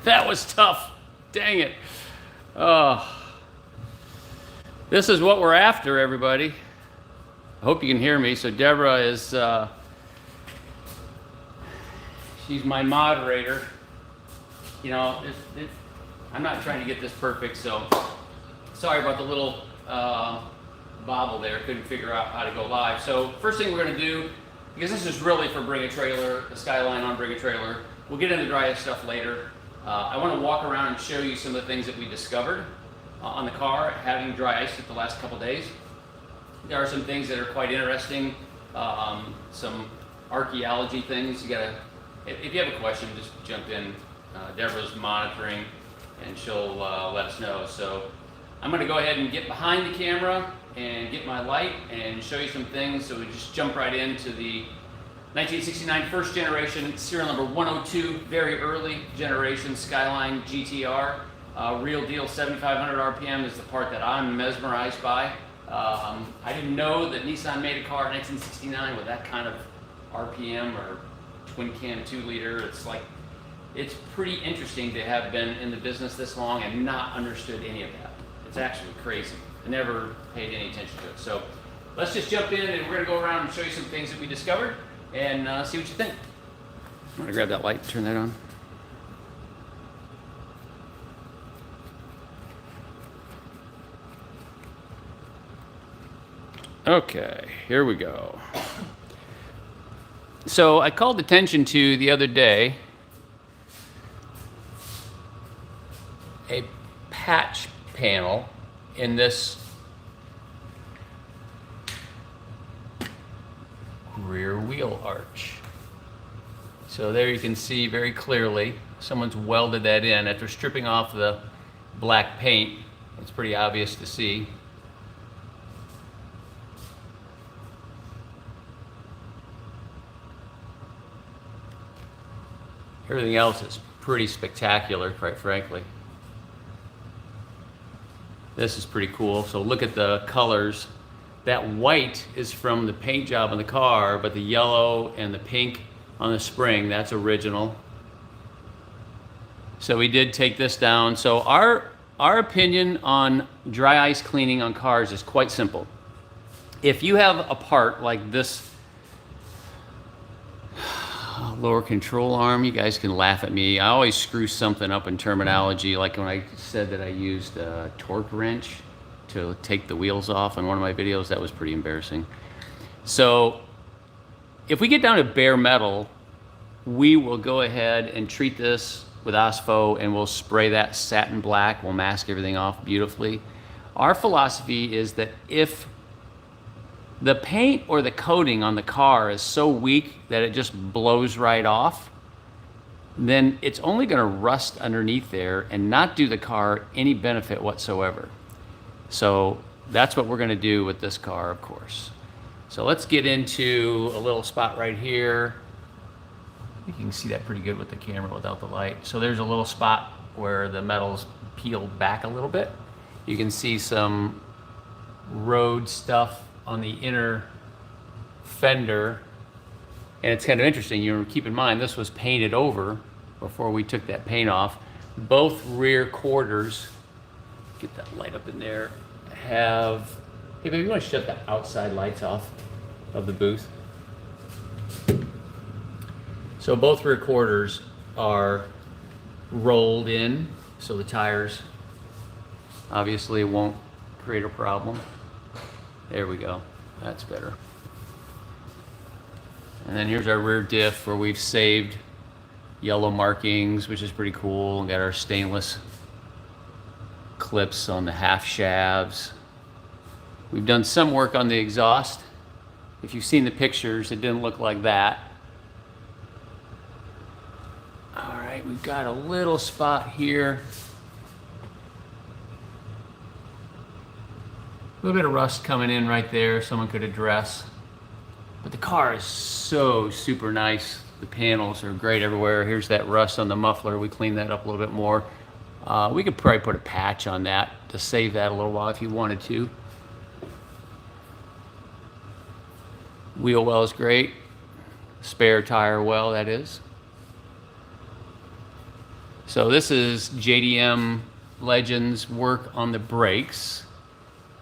That was tough. Dang it. Oh. This is what we're after, everybody. I hope you can hear me. So Deborah is, she's my moderator. You know, I'm not trying to get this perfect, so sorry about the little bobble there. Couldn't figure out how to go live. So first thing we're going to do, because this is really for Bring a Trailer, the Skyline on Bring a Trailer. We'll get into Dryce stuff later. I want to walk around and show you some of the things that we discovered on the car, having dry ice the last couple days. There are some things that are quite interesting, some archaeology things. You gotta, if you have a question, just jump in. Deborah's monitoring, and she'll let us know. So I'm going to go ahead and get behind the camera and get my light and show you some things. So we just jump right into the 1969 first generation, serial number 102, very early generation Skyline GTR. Real deal 7,500 RPM is the part that I'm mesmerized by. I didn't know that Nissan made a car in 1969 with that kind of RPM or twin cam 2-liter. It's pretty interesting to have been in the business this long and not understood any of that. It's actually crazy. I never paid any attention to it. So let's just jump in and we're going to go around and show you some things that we discovered and see what you think. I'm going to grab that light, turn that on. Okay, here we go. So I called attention to the other day a patch panel in this rear wheel arch. So there you can see very clearly someone's welded that in after stripping off the black paint. It's pretty obvious to see. Everything else is pretty spectacular, quite frankly. This is pretty cool. So look at the colors. That white is from the paint job on the car, but the yellow and the pink on the spring, that's original. So we did take this down. So our opinion on dry ice cleaning on cars is quite simple. If you have a part like this lower control arm, you guys can laugh at me. I always screw something up in terminology, like when I said that I used a torque wrench to take the wheels off in one of my videos. That was pretty embarrassing. So if we get down to bare metal, we will go ahead and treat this with OSPO and we'll spray that satin black. We'll mask everything off beautifully. Our philosophy is that if the paint or the coating on the car is so weak that it just blows right off, then it's only going to rust underneath there and not do the car any benefit whatsoever. So that's what we're going to do with this car, of course. So let's get into a little spot right here. I think you can see that pretty good with the camera without the light. So there's a little spot where the metal's peeled back a little bit. You can see some road stuff on the inner fender, and it's kind of interesting. You keep in mind this was painted over before we took that paint off. Both rear quarters, get that light up in there, have, hey baby, you want to shut the outside lights off of the booth? So both rear quarters are rolled in, so the tires obviously won't create a problem. There we go, that's better. And then here's our rear diff where we've saved yellow markings, which is pretty cool. We got our stainless clips on the half shafts. We've done some work on the exhaust. If you've seen the pictures, it didn't look like that. All right, we've got a little spot here. A little bit of rust coming in right there, someone could address. But the car is so super nice. The panels are great everywhere. Here's that rust on the muffler. We cleaned that up a little bit more. We could probably put a patch on that to save that a little while if you wanted to. Wheel well is great. Spare tire well, that is. So this is JDM Legends work on the brakes.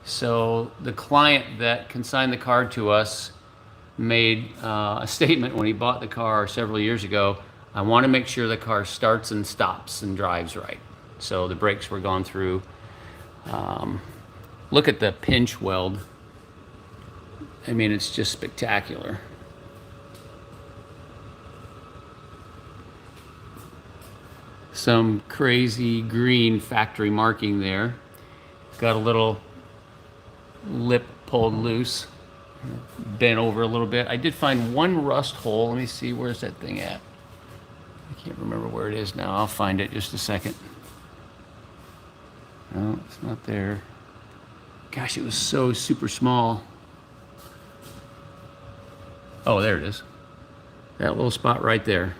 So the client that consigned the car to us made a statement when he bought the car several years ago. I want to make sure the car starts and stops and drives right. So the brakes were gone through. Look at the pinch weld. I mean, it's just spectacular. Some crazy green factory marking there. Got a little lip pulled loose, bent over a little bit. I did find one rust hole. Let me see, where's that thing at? I can't remember where it is now. I'll find it just a second. No, it's not there. Gosh, it was so super small. Oh, there it is. That little spot right there.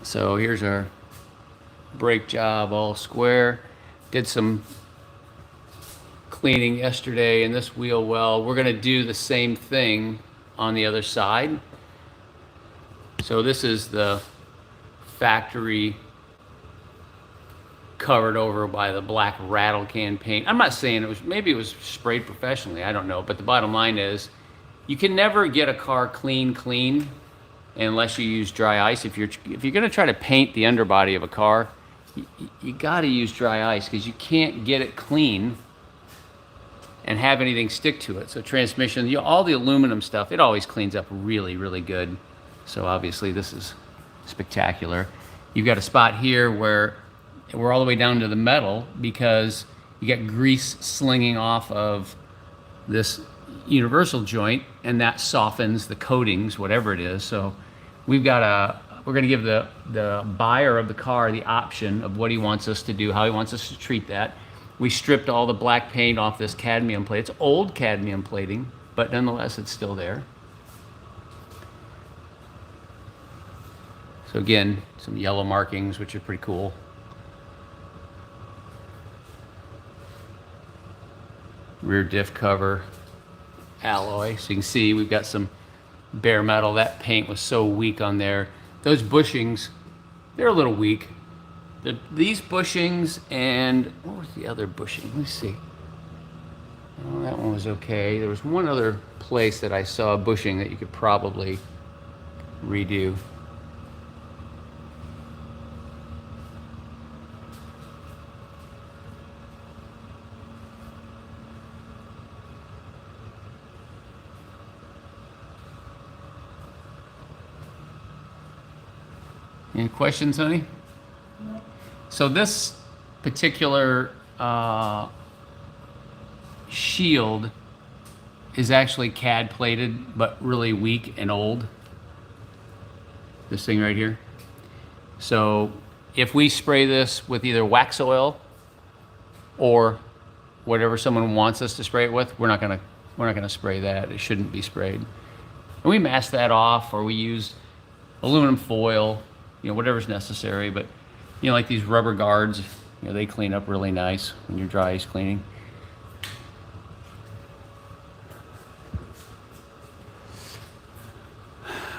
So here's our brake job, all square. Did some cleaning yesterday in this wheel well. We're gonna do the same thing on the other side. So this is the factory covered over by the black rattle can paint. I'm not saying it was, maybe it was sprayed professionally, I don't know, but the bottom line is you can never get a car clean unless you use dry ice. If you're gonna try to paint the underbody of a car, you gotta use dry ice because you can't get it clean and have anything stick to it. So transmission, all the aluminum stuff, it always cleans up really, really good. So obviously this is spectacular. You've got a spot here where we're all the way down to the metal because you got grease slinging off of this universal joint, and that softens the coatings, whatever it is. So we're gonna give the buyer of the car the option of what he wants us to do, how he wants us to treat that. We stripped all the black paint off this cadmium plate. It's old cadmium plating, but nonetheless, it's still there. So again, some yellow markings, which are pretty cool. Rear diff cover, alloy. So you can see we've got some bare metal. That paint was so weak on there. Those bushings, they're a little weak. These bushings and, what was the other bushing? Let me see. Oh, that one was okay. There was one other place that I saw a bushing that you could probably redo. Any questions, honey? No. So this particular shield is actually CAD plated, but really weak and old. This thing right here. So if we spray this with either wax oil or whatever someone wants us to spray it with, we're not gonna spray that. It shouldn't be sprayed. And we mask that off, or we use aluminum foil, whatever's necessary. But like these rubber guards, they clean up really nice when you're dry ice cleaning.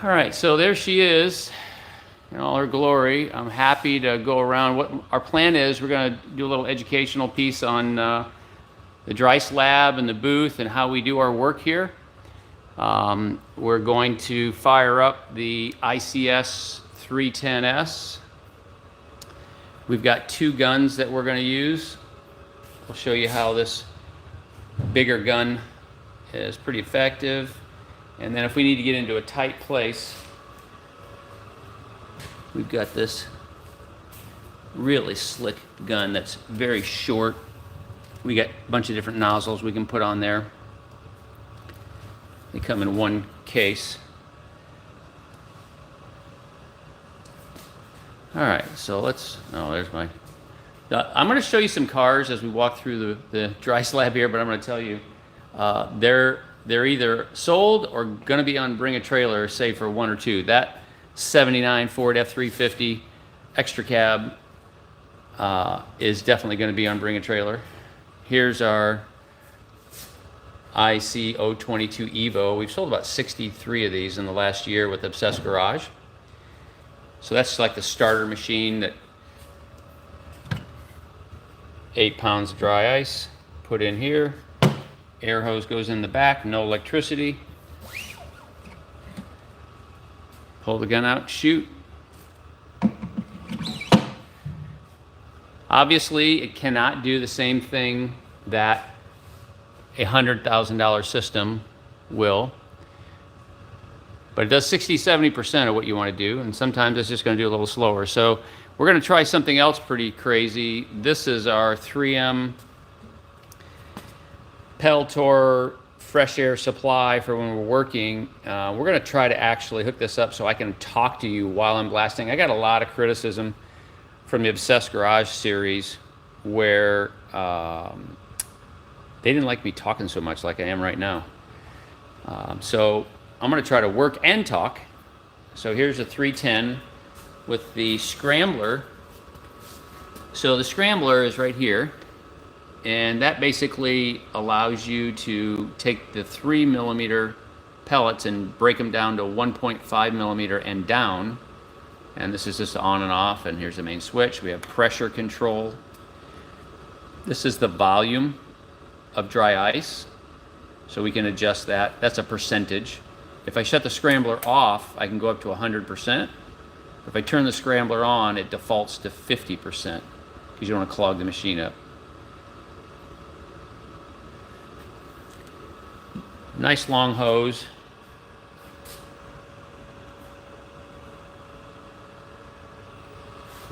All right, so there she is in all her glory. I'm happy to go around. What our plan is, we're going to do a little educational piece on the Dryce lab and the booth and how we do our work here. We're going to fire up the ICS 310S. We've got two guns that we're going to use. I'll show you how this bigger gun is pretty effective. And then if we need to get into a tight place, we've got this really slick gun that's very short. We got a bunch of different nozzles we can put on there. They come in one case. All right, so there's my, I'm going to show you some cars as we walk through the Dryce lab here, but I'm going to tell you, they're either sold or going to be on Bring a Trailer, say for one or two. That 79 Ford F350 extra cab is definitely going to be on Bring a Trailer. Here's our IC022 Evo. We've sold about 63 of these in the last year with Obsessed Garage. So that's like the starter machine that 8 pounds of dry ice put in here. Air hose goes in the back, no electricity. Pull the gun out, shoot. Obviously, it cannot do the same thing that a $100,000 system will, but it does 60-70% of what you want to do, and sometimes it's just going to do a little slower. So we're going to try something else pretty crazy. This is our 3M Peltor fresh air supply for when we're working. We're going to try to actually hook this up so I can talk to you while I'm blasting. I got a lot of criticism from the Obsessed Garage series where they didn't like me talking so much like I am right now. So I'm going to try to work and talk. So here's a 310 with the scrambler. So the scrambler is right here, and that basically allows you to take the 3mm pellets and break them down to 1.5mm and down. And this is just on and off, and here's the main switch. We have pressure control. This is the volume of dry ice, so we can adjust that. That's a percentage. If I shut the scrambler off, I can go up to 100%. If I turn the scrambler on, it defaults to 50% because you don't want to clog the machine up. Nice long hose.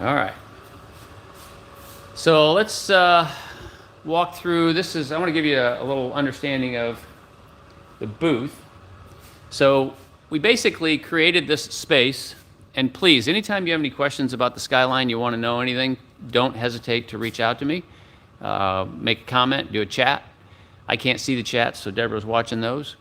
All right. So let's walk through. I want to give you a little understanding of the booth. So we basically created this space, and please, anytime you have any questions about the Skyline, you want to know anything, don't hesitate to reach out to me. Make a comment, do a chat. I can't see the chats, so Deborah's watching those.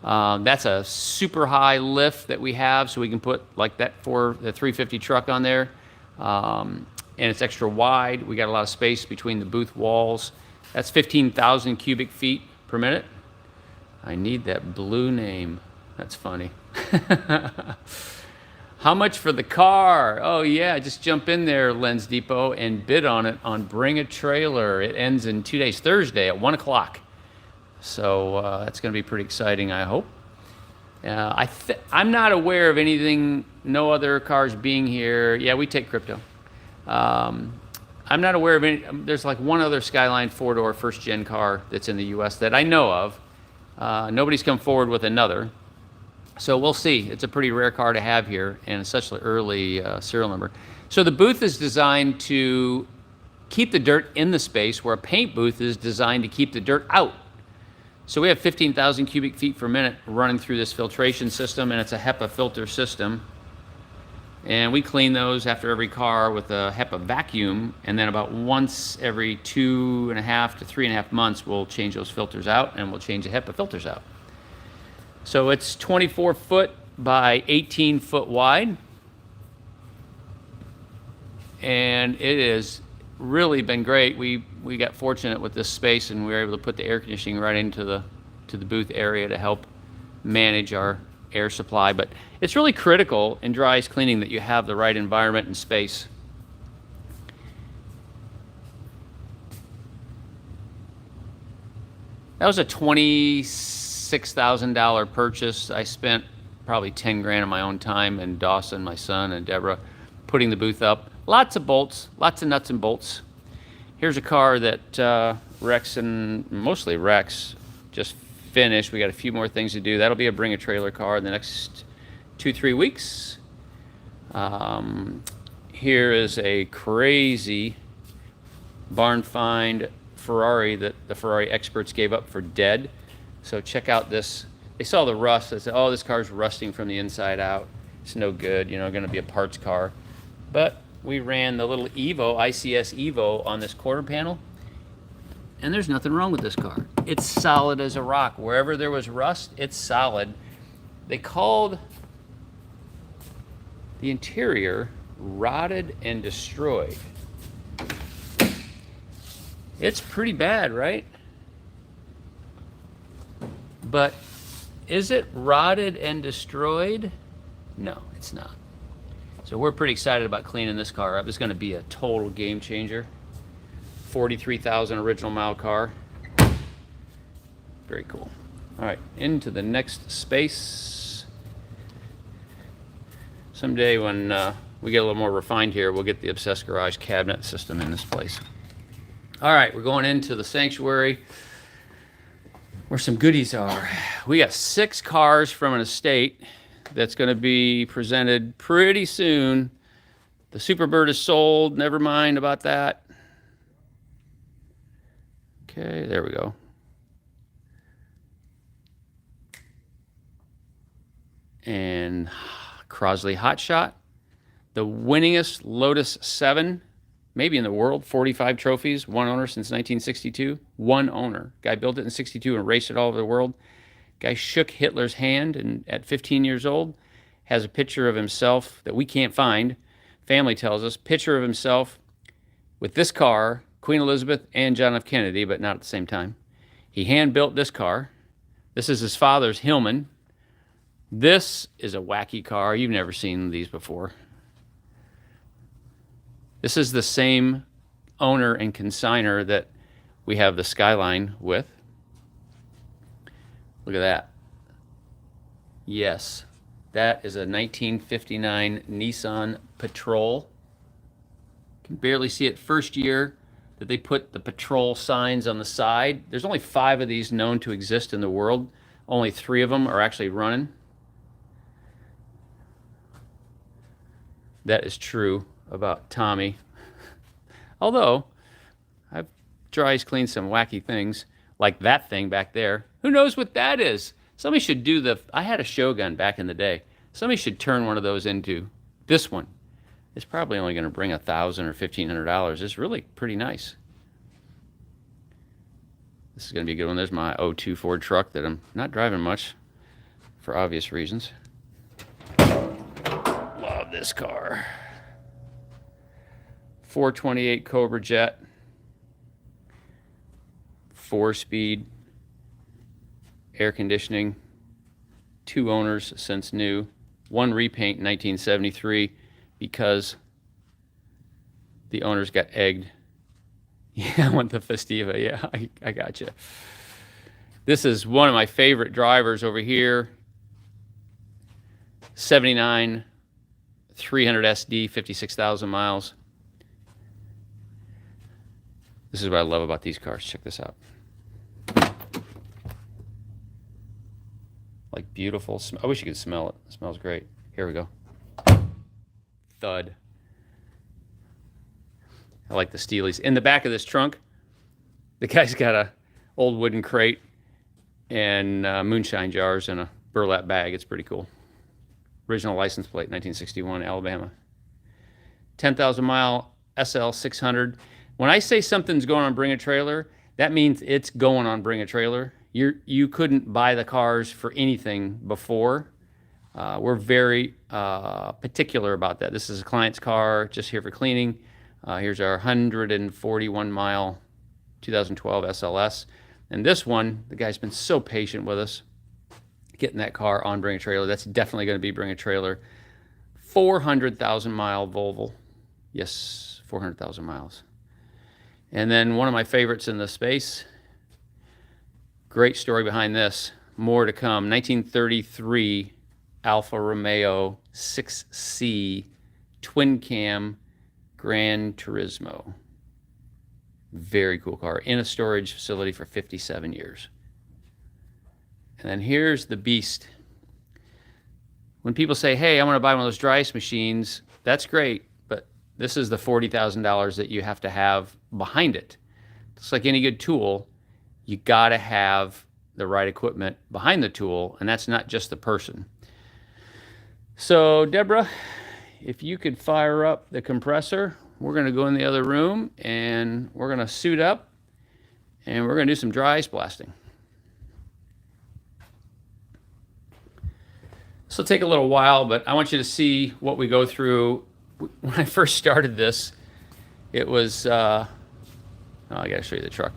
That's a super high lift that we have, so we can put like that for the 350 truck on there. And it's extra wide. We got a lot of space between the booth walls. That's 15,000 cubic feet per minute. I need that blue name. That's funny. How much for the car? Oh yeah, just jump in there, Lens Depot, and bid on it on Bring a Trailer. It ends in 2 days, Thursday at 1 o'clock. So that's going to be pretty exciting, I hope. I'm not aware of anything, no other cars being here. Yeah, we take crypto. I'm not aware of any. There's like one other Skyline 4-door first-gen car that's in the U.S. that I know of. Nobody's come forward with another. So we'll see. It's a pretty rare car to have here, and it's such an early serial number. So the booth is designed to keep the dirt in the space, where a paint booth is designed to keep the dirt out. So we have 15,000 cubic feet per minute running through this filtration system, and it's a HEPA filter system. And we clean those after every car with a HEPA vacuum, and then about once every 2.5 to 3.5 months, we'll change those filters out, and we'll change the HEPA filters out. So it's 24 foot by 18 foot wide, and it has really been great. We got fortunate with this space, and we were able to put the air conditioning right into the booth area to help manage our air supply. But it's really critical in dry ice cleaning that you have the right environment and space. That was a $26,000 purchase. I spent probably 10 grand of my own time, and Dawson, my son, and Deborah putting the booth up. Lots of bolts, lots of nuts and bolts. Here's a car that Rex and mostly Rex just finished. We got a few more things to do. That'll be a Bring a Trailer car in the next 2-3 weeks. Here is a crazy barn find Ferrari that the Ferrari experts gave up for dead. So check out this. They saw the rust. They said, oh, this car's rusting from the inside out. It's no good, you know, going to be a parts car. But we ran the little Evo, ICS Evo, on this quarter panel, and there's nothing wrong with this car. It's solid as a rock. Wherever there was rust, it's solid. They called the interior rotted and destroyed. It's pretty bad, right? but is it rotted and destroyed? No, it's not. So we're pretty excited about cleaning this car up. It's going to be a total game changer. 43,000 original mile car. Very cool. All right, into the next space. Someday when we get a little more refined here, we'll get the Obsessed Garage cabinet system in this place. All right, we're going into the sanctuary where some goodies are. We got 6 cars from an estate that's going to be presented pretty soon. The Superbird is sold. Never mind about that. Okay, there we go. And Crosley Hotshot, the winningest Lotus 7, maybe in the world, 45 trophies, one owner since 1962. One owner. Guy built it in 62 and raced it all over the world. Guy shook Hitler's hand and at 15 years old has a picture of himself that we can't find. Family tells us, picture of himself with this car, Queen Elizabeth and John F. Kennedy, but not at the same time. He hand-built this car. This is his father's Hillman. This is a wacky car. You've never seen these before. This is the same owner and consignor that we have the Skyline with. Look at that. Yes, that is a 1959 Nissan Patrol. You can barely see it. First year that they put the Patrol signs on the side. There's only 5 of these known to exist in the world. Only 3 of them are actually running. That is true about Tommy. Although, I've Dryce cleaned some wacky things, like that thing back there. Who knows what that is? Somebody should do I had a Shogun back in the day. Somebody should turn one of those into this one. It's probably only going to bring $1,000 or $1,500. It's really pretty nice. This is going to be a good one. There's my '02 Ford truck that I'm not driving much for obvious reasons. Love this car. 428 Cobra Jet. 4-speed. Air conditioning. 2 owners since new. 1 repaint in 1973 because the owners got egged. Yeah, I want the Festiva. Yeah, I got you. This is one of my favorite drivers over here. 79 300 SD, 56,000 miles. This is what I love about these cars. Check this out. Like beautiful. I wish you could smell it. It smells great. Here we go. Thud. I like the Steelies. In the back of this trunk, the guy's got a old wooden crate and moonshine jars in a burlap bag. It's pretty cool. Original license plate, 1961, Alabama. 10,000 mile SL 600. When I say something's going on Bring a Trailer, that means it's going on Bring a Trailer. You couldn't buy the cars for anything before. We're very particular about that. This is a client's car, just here for cleaning. Here's our 141 mile 2012 SLS. And this one, the guy's been so patient with us, getting that car on Bring a Trailer. That's definitely going to be Bring a Trailer. 400,000 mile Volvo. Yes, 400,000 miles. And then one of my favorites in the space. Great story behind this. More to come. 1933 Alfa Romeo 6C twin cam Gran Turismo. Very cool car. In a storage facility for 57 years. And then here's the beast. When people say, hey, I want to buy one of those Dryce machines, that's great, but this is the $40,000 that you have to have behind it. It's like any good tool, you got to have the right equipment behind the tool, and that's not just the person. So, Deborah, if you could fire up the compressor, we're going to go in the other room, and we're going to suit up, and we're going to do some dry ice blasting. This will take a little while, but I want you to see what we go through. When I first started this, it was, I got to show you the truck.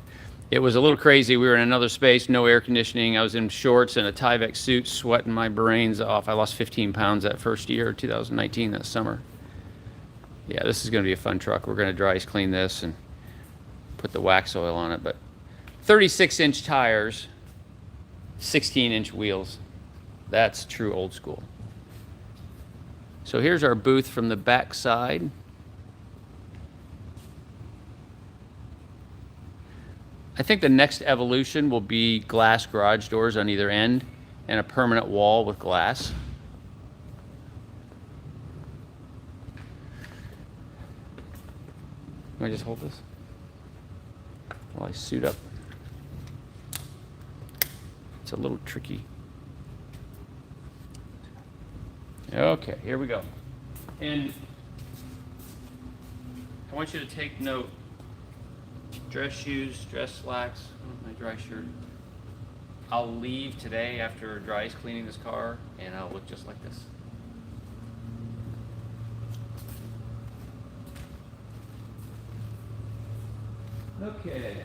It was a little crazy. We were in another space, no air conditioning. I was in shorts and a Tyvek suit, sweating my brains off. I lost 15 pounds that first year, 2019, that summer. Yeah, this is going to be a fun truck. We're going to Dryce clean this and put the wax oil on it. But 36-inch tires, 16-inch wheels. That's true old school. So here's our booth from the back side. I think the next evolution will be glass garage doors on either end and a permanent wall with glass. Can I just hold this while I suit up? It's a little tricky. Okay, here we go. And I want you to take note. Dress shoes, dress slacks, my dry shirt. I'll leave today after Dryce cleaning this car and I'll look just like this. Okay.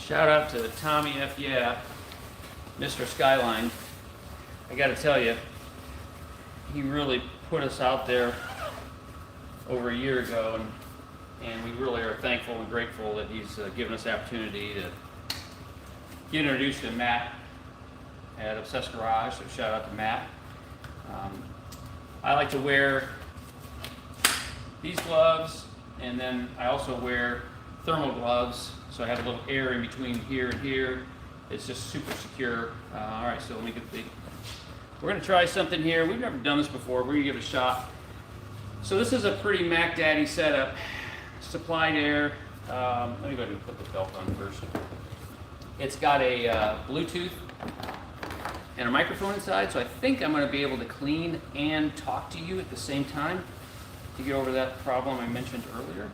Shout out to Tommy F. Yeah, Mr. Skyline. I gotta tell you, he really put us out there over a year ago, and we really are thankful and grateful that he's given us the opportunity to get introduced to Matt at Obsessed Garage, so shout out to Matt. I like to wear these gloves, and then I also wear thermal gloves, so I have a little air in between here and here. It's just super secure. All right, so let me get we're gonna try something here. We've never done this before. We're gonna give it a shot. So this is a pretty Mac Daddy setup. Supplied air. Let me go ahead and put the belt on first. It's got a Bluetooth and a microphone inside, so I think I'm gonna be able to clean and talk to you at the same time to get over that problem I mentioned earlier.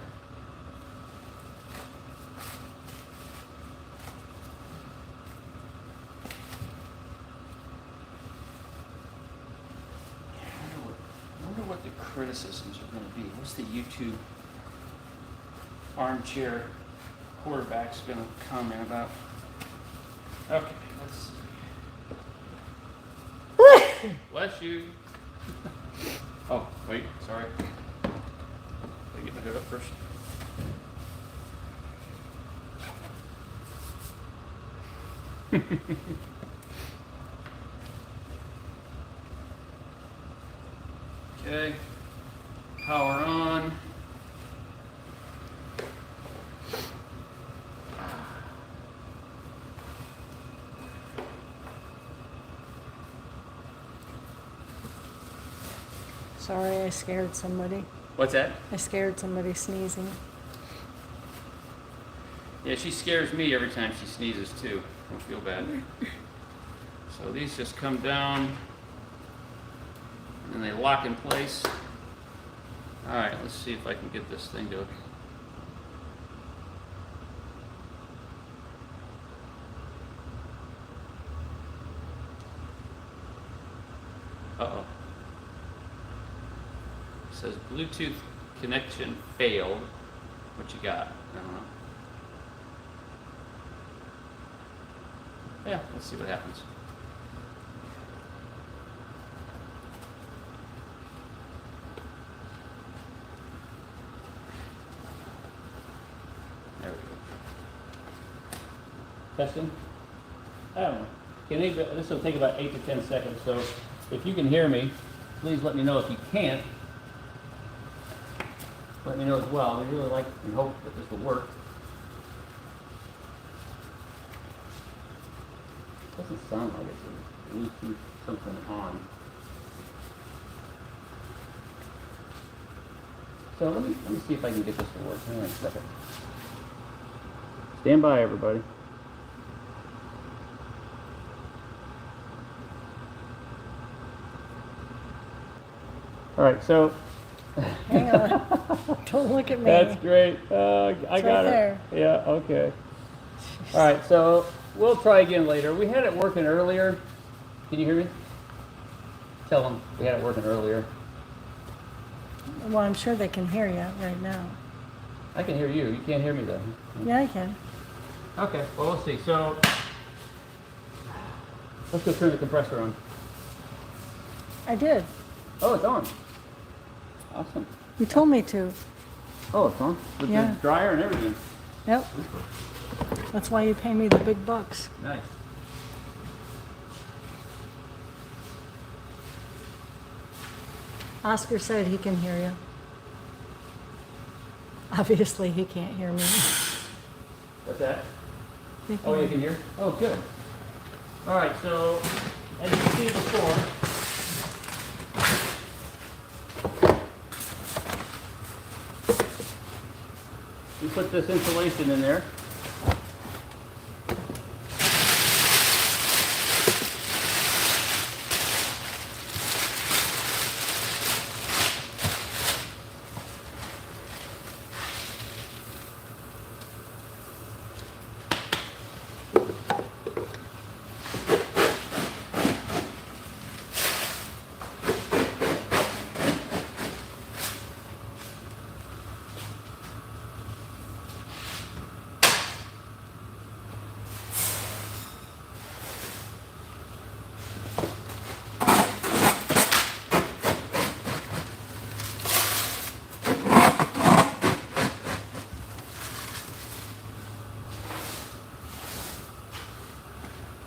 What the criticisms are going to be. What's the YouTube armchair quarterback's going to comment about? Okay, let's see. Bless you. Oh, wait, sorry. Gotta get my hood up first. Okay, power on. Sorry, I scared somebody. What's that? I scared somebody sneezing. Yeah, she scares me every time she sneezes too. I don't feel bad. So these just come down and they lock in place. All right, let's see if I can get this thing to. Uh-oh. It says Bluetooth connection failed. What you got? I don't know. Yeah, let's see what happens. There we go. Testing? I don't know. This will take about 8 to 10 seconds, so if you can hear me, please let me know. If you can't, let me know as well. We really like and hope that this will work. Doesn't sound like it's a Bluetooth something on. So let me see if I can get this to work. Hang on a second. Stand by, everybody. All right, so Hang on. Don't look at me. that's great. I It's got right it. there. Yeah, okay. All right, so we'll try again later. We had it working earlier. Can you hear me? Tell them we had it working earlier. Well, I'm sure they can hear you right now. I can hear you. You can't hear me though. Yeah, I can. Okay, well, we'll see. So let's go turn the compressor on. I did. Oh, it's on. Awesome. You told me to. Oh, it's on. With Yeah. the dryer and everything. Yep. That's why you pay me the big bucks. Nice. Oscar said he can hear you. Obviously, he can't hear me. What's that? He Oh, you can hear? Oh, good. All right, so as you've seen before, we put this insulation in there.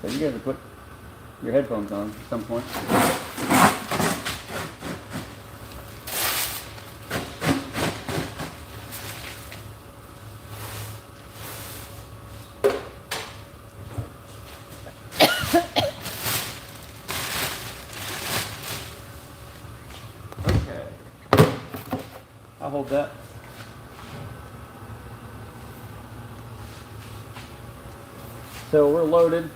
So you guys have put your headphones on at some point. Okay. I'll hold that. So we're loaded.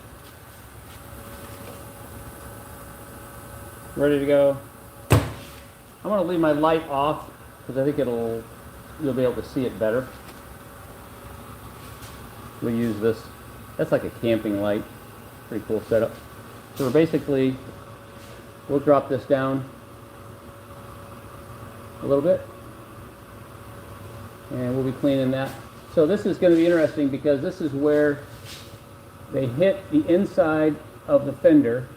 Ready to go. I'm going to leave my light off because I think you'll be able to see it better. We'll use this. That's like a camping light. Pretty cool setup. So we'll drop this down a little bit. And we'll be cleaning that. So this is going to be interesting because this is where they hit the inside of the fender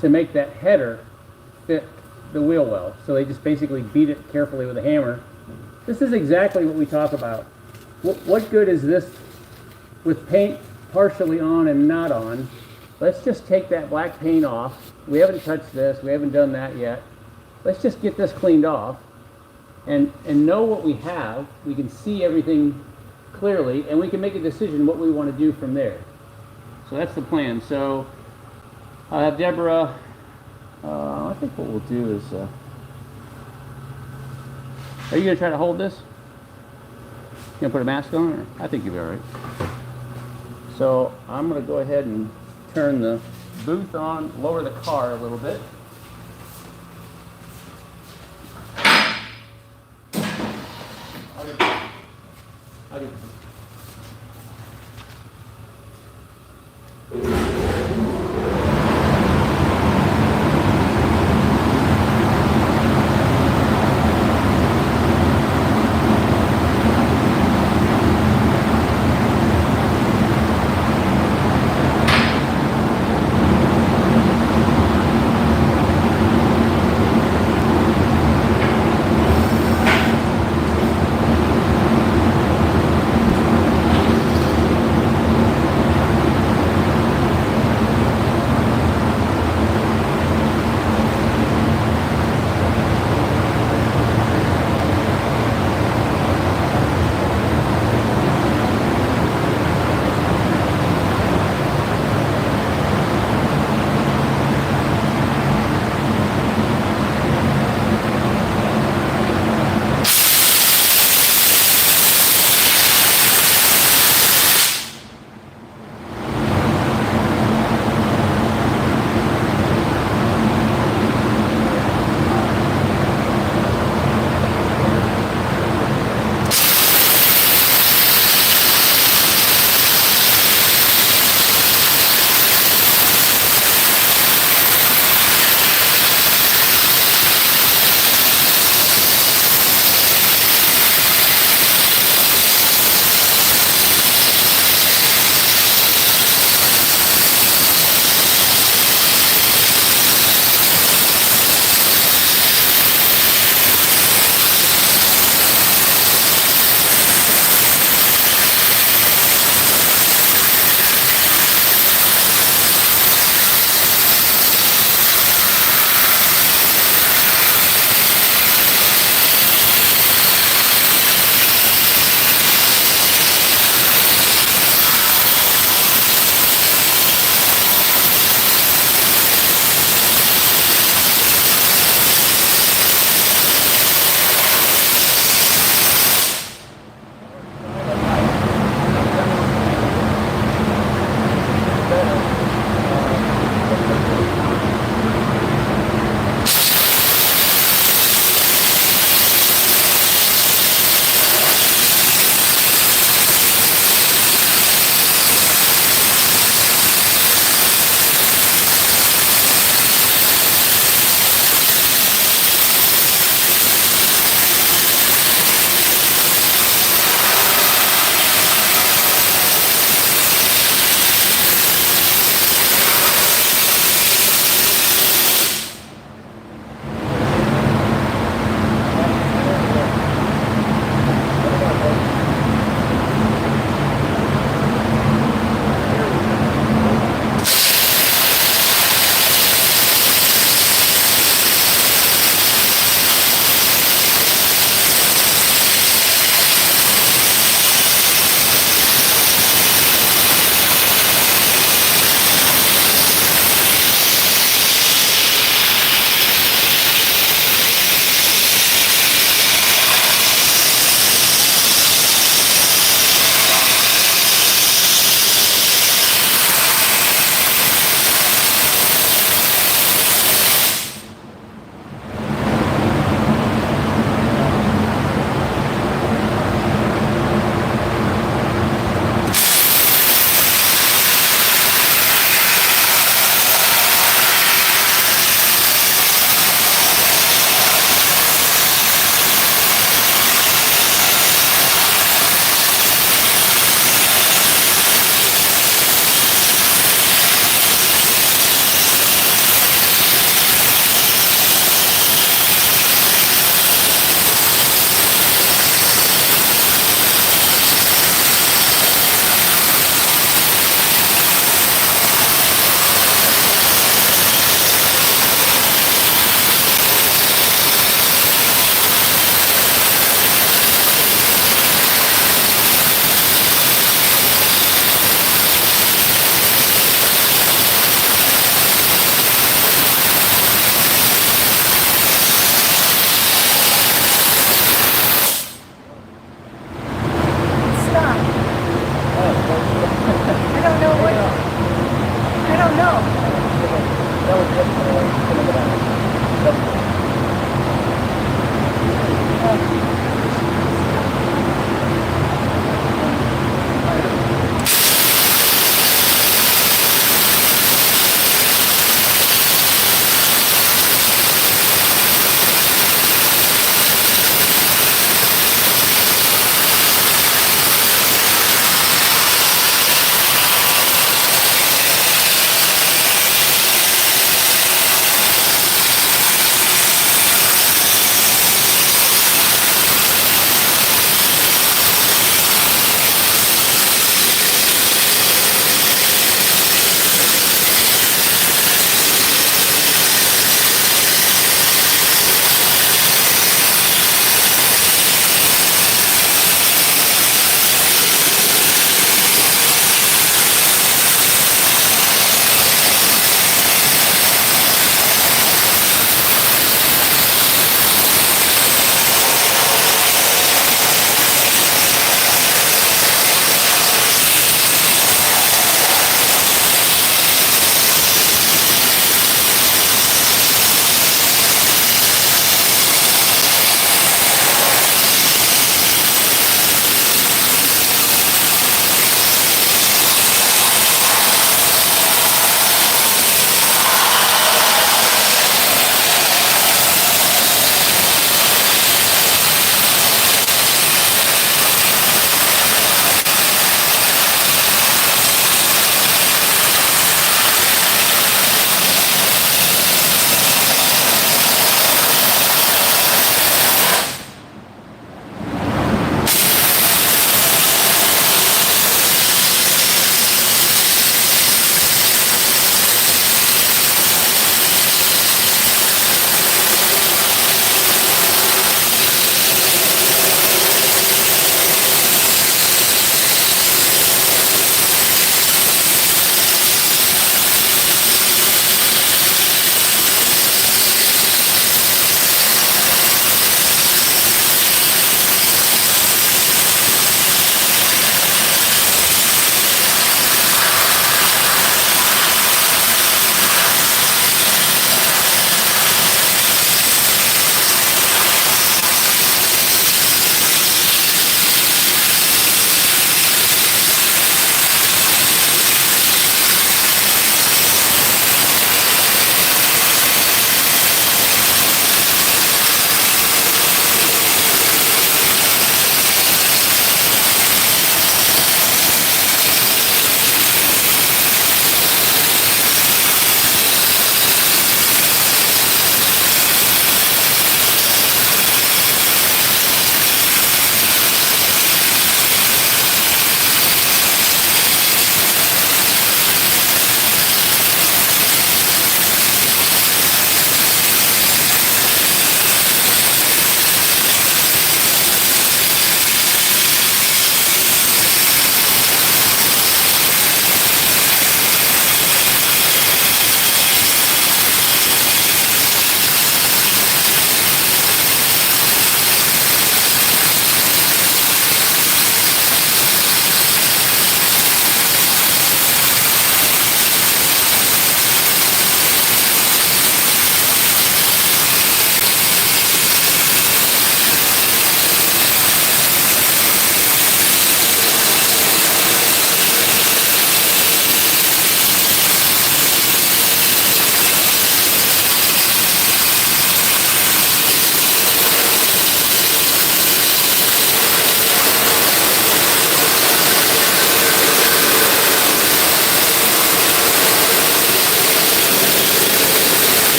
to make that header fit the wheel well. So they just basically beat it carefully with a hammer. This is exactly what we talk about. What good is this with paint partially on and not on? Let's just take that black paint off. We haven't touched this, we haven't done that yet. Let's just get this cleaned off and know what we have. We can see everything clearly and we can make a decision what we want to do from there. So that's the plan. So Deborah, I think what we'll do is, are you going to try to hold this? You going to put a mask on? Or? I think you'll be all right. So I'm going to go ahead and turn the booth on, lower the car a little bit. I'll get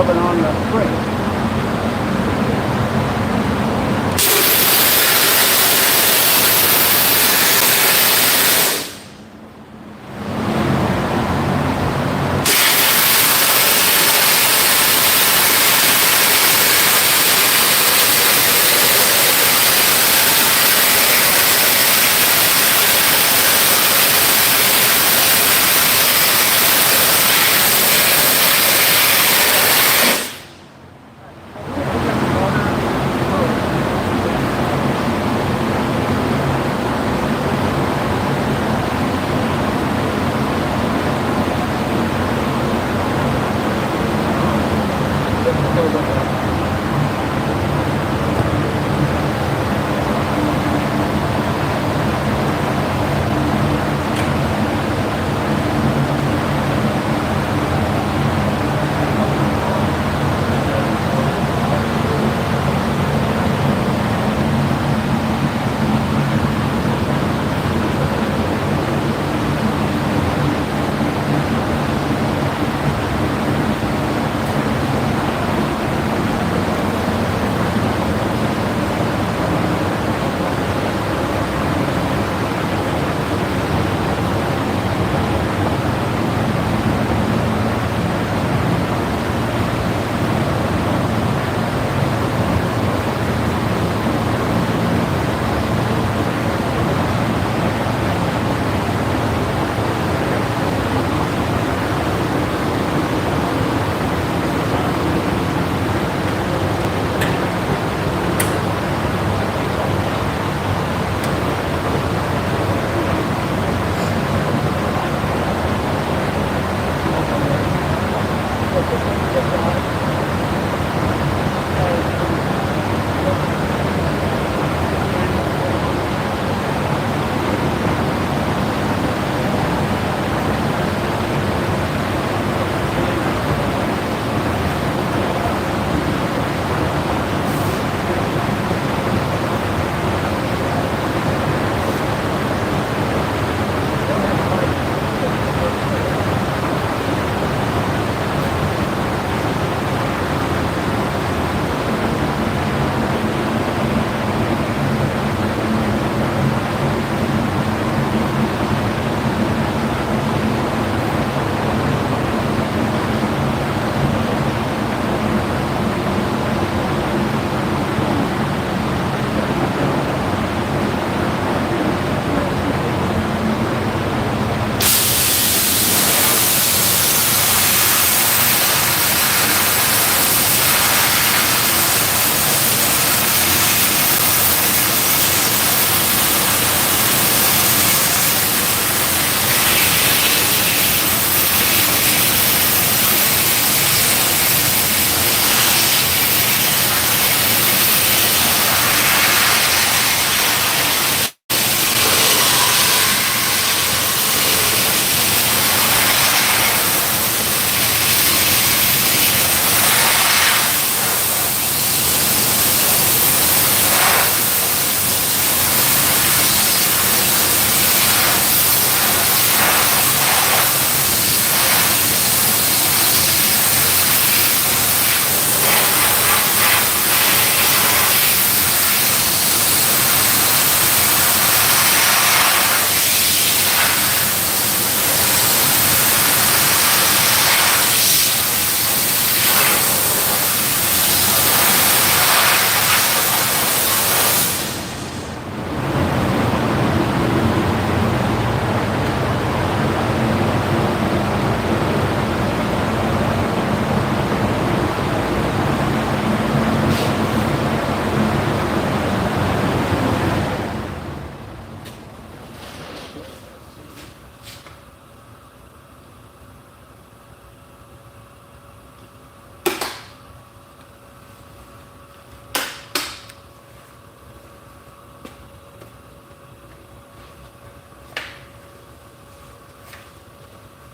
rubbing on the brake.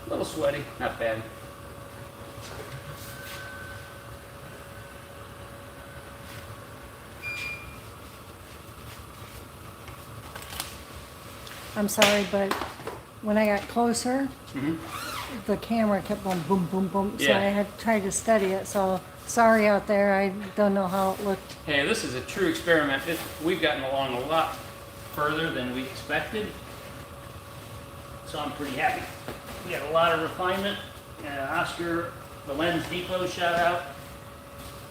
A little sweaty, not bad. I'm sorry, but when I got closer, Mm-hmm. the camera kept going boom, boom, boom. So Yeah. I had tried to steady it. So sorry out there. I don't know how it looked. Hey, this is a true experiment. We've gotten along a lot further than we expected. So I'm pretty happy. We got a lot of refinement. Oscar, the Lens Depot, shout out.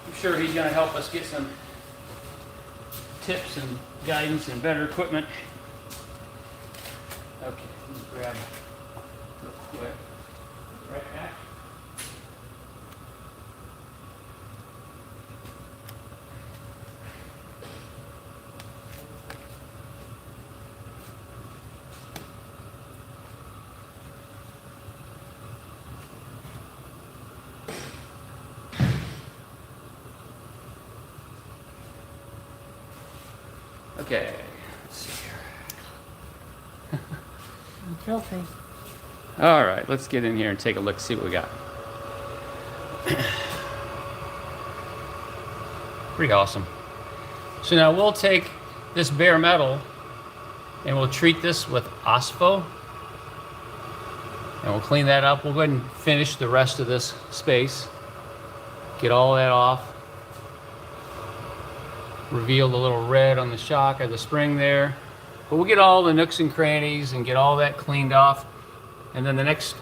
I'm sure he's going to help us get some tips and guidance and better equipment. Okay, let me grab real quick. Right back. Okay, let's see here. I'm filthy. All right, let's get in here and take a look, see what we got. Pretty awesome. So now we'll take this bare metal and we'll treat this with Ospo. And we'll clean that up. We'll go ahead and finish the rest of this space. Get all that off. Reveal the little red on the shock or the spring there. But we'll get all the nooks and crannies and get all that cleaned off. And then the next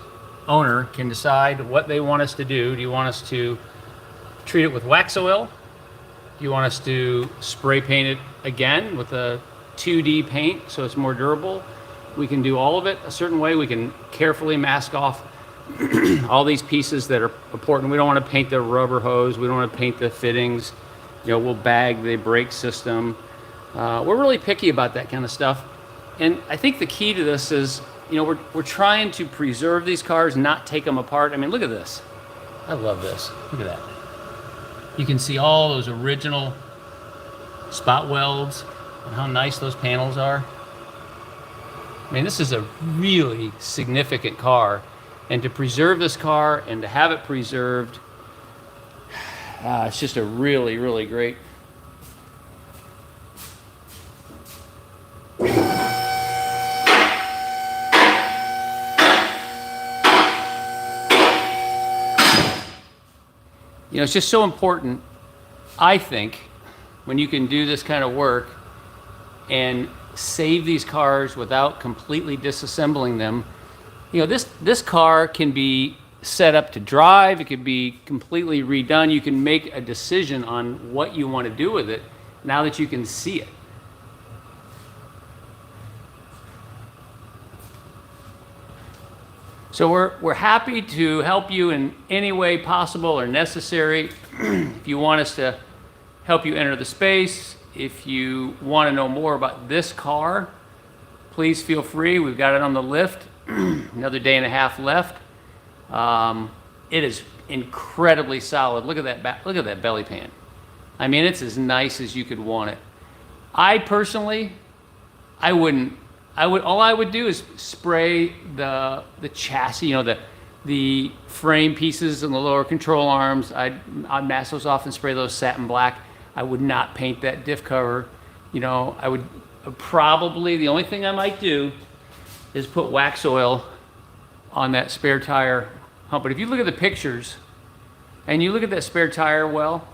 owner can decide what they want us to do. Do you want us to treat it with wax oil? Do you want us to spray paint it again with a 2D paint so it's more durable? We can do all of it a certain way. We can carefully mask off all these pieces that are important. We don't want to paint the rubber hose. We don't want to paint the fittings. You know, we'll bag the brake system. We're really picky about that kind of stuff. And I think the key to this is, you know, we're trying to preserve these cars, not take them apart. I mean, look at this. I love this. Look at that. You can see all those original spot welds and how nice those panels are. I mean, this is a really significant car. And to preserve this car and to have it preserved, it's just a really, really great. You know, it's just so important, I think, when you can do this kind of work and save these cars without completely disassembling them. You know, this car can be set up to drive. It could be completely redone. You can make a decision on what you want to do with it now that you can see it. So we're happy to help you in any way possible or necessary. If you want us to help you enter the space, if you want to know more about this car, please feel free. We've got it on the lift. Another day and a half left. It is incredibly solid. Look at that look at that belly pan. I mean, it's as nice as you could want it. I personally, all I would do is spray the chassis, you know, the frame pieces and the lower control arms. I'd mask those off and spray those satin black. I would not paint that diff cover. You know, I would probably, the only thing I might do is put wax oil on that spare tire hump. But if you look at the pictures and you look at that spare tire well,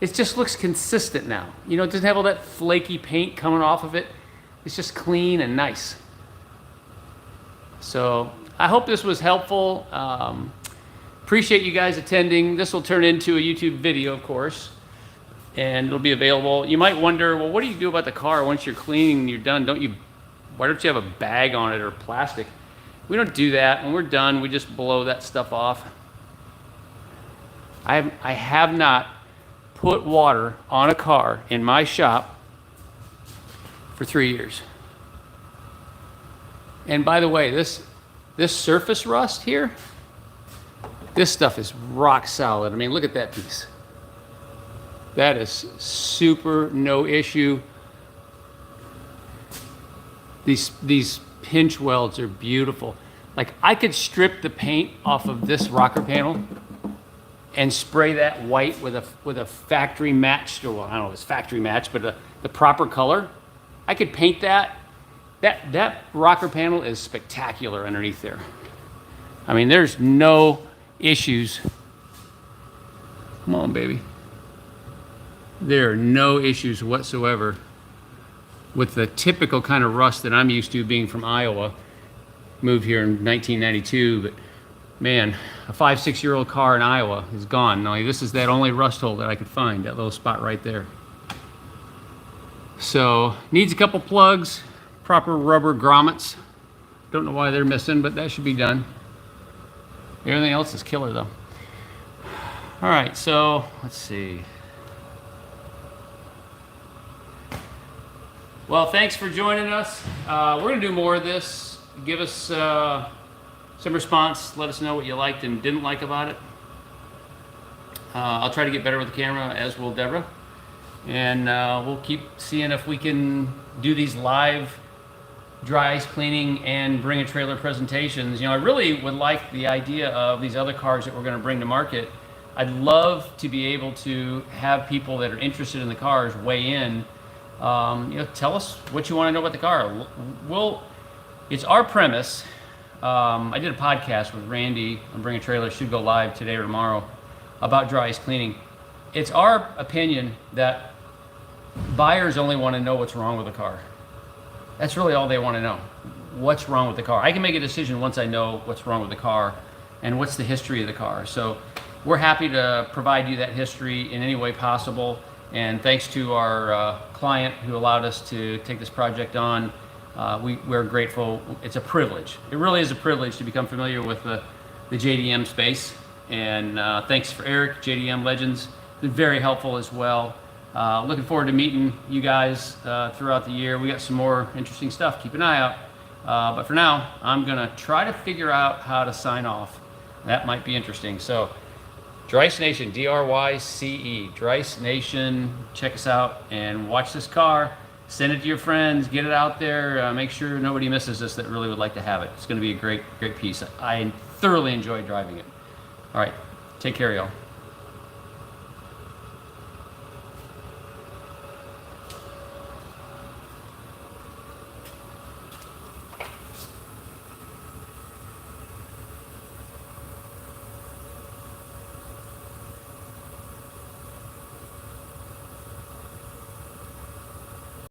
it just looks consistent now. You know, it doesn't have all that flaky paint coming off of it. It's just clean and nice. So I hope this was helpful. Appreciate you guys attending. This will turn into a YouTube video, of course, and it'll be available. You might wonder, well, what do you do about the car once you're cleaning and you're done? Why don't you have a bag on it or plastic? We don't do that. When we're done, we just blow that stuff off. I have not put water on a car in my shop for 3 years. And by the way, this surface rust here, this stuff is rock solid. I mean, look at that piece. That is super no issue. These pinch welds are beautiful. Like, I could strip the paint off of this rocker panel and spray that white with a factory matched, or well, I don't know if it's factory matched, but the proper color. I could paint that. That rocker panel is spectacular underneath there. I mean, there's no issues. Come on, baby. There are no issues whatsoever with the typical kind of rust that I'm used to, being from Iowa. Moved here in 1992, but man, a 5-6-year-old car in Iowa is gone. Now, this is that only rust hole that I could find, that little spot right there. So, needs a couple plugs, proper rubber grommets. Don't know why they're missing, but that should be done. Everything else is killer though. All right, so let's see. Well, thanks for joining us. We're gonna do more of this. Give us some response. Let us know what you liked and didn't like about it. I'll try to get better with the camera, as will Deborah. And we'll keep seeing if we can do these live Dryce cleaning and bring a trailer presentations. You know, I really would like the idea of these other cars that we're going to bring to market. I'd love to be able to have people that are interested in the cars weigh in. You know, tell us what you want to know about the car. It's our premise. I did a podcast with Randy on Bring a Trailer, should go live today or tomorrow, about Dryce cleaning. It's our opinion that buyers only want to know what's wrong with the car. That's really all they want to know. What's wrong with the car? I can make a decision once I know what's wrong with the car and what's the history of the car. So we're happy to provide you that history in any way possible. And thanks to our client who allowed us to take this project on, we're grateful. It's a privilege. It really is a privilege to become familiar with the JDM space. And thanks for Eric, JDM Legends. Been very helpful as well. Looking forward to meeting you guys throughout the year. We got some more interesting stuff. Keep an eye out. But for now, I'm going to try to figure out how to sign off. That might be interesting. So, Dryce Nation, D-R-Y-C-E, Dryce Nation. Check us out and watch this car. Send it to your friends. Get it out there. Make sure nobody misses this that really would like to have it. It's going to be a great, great piece. I thoroughly enjoyed driving it. All right. Take care, y'all.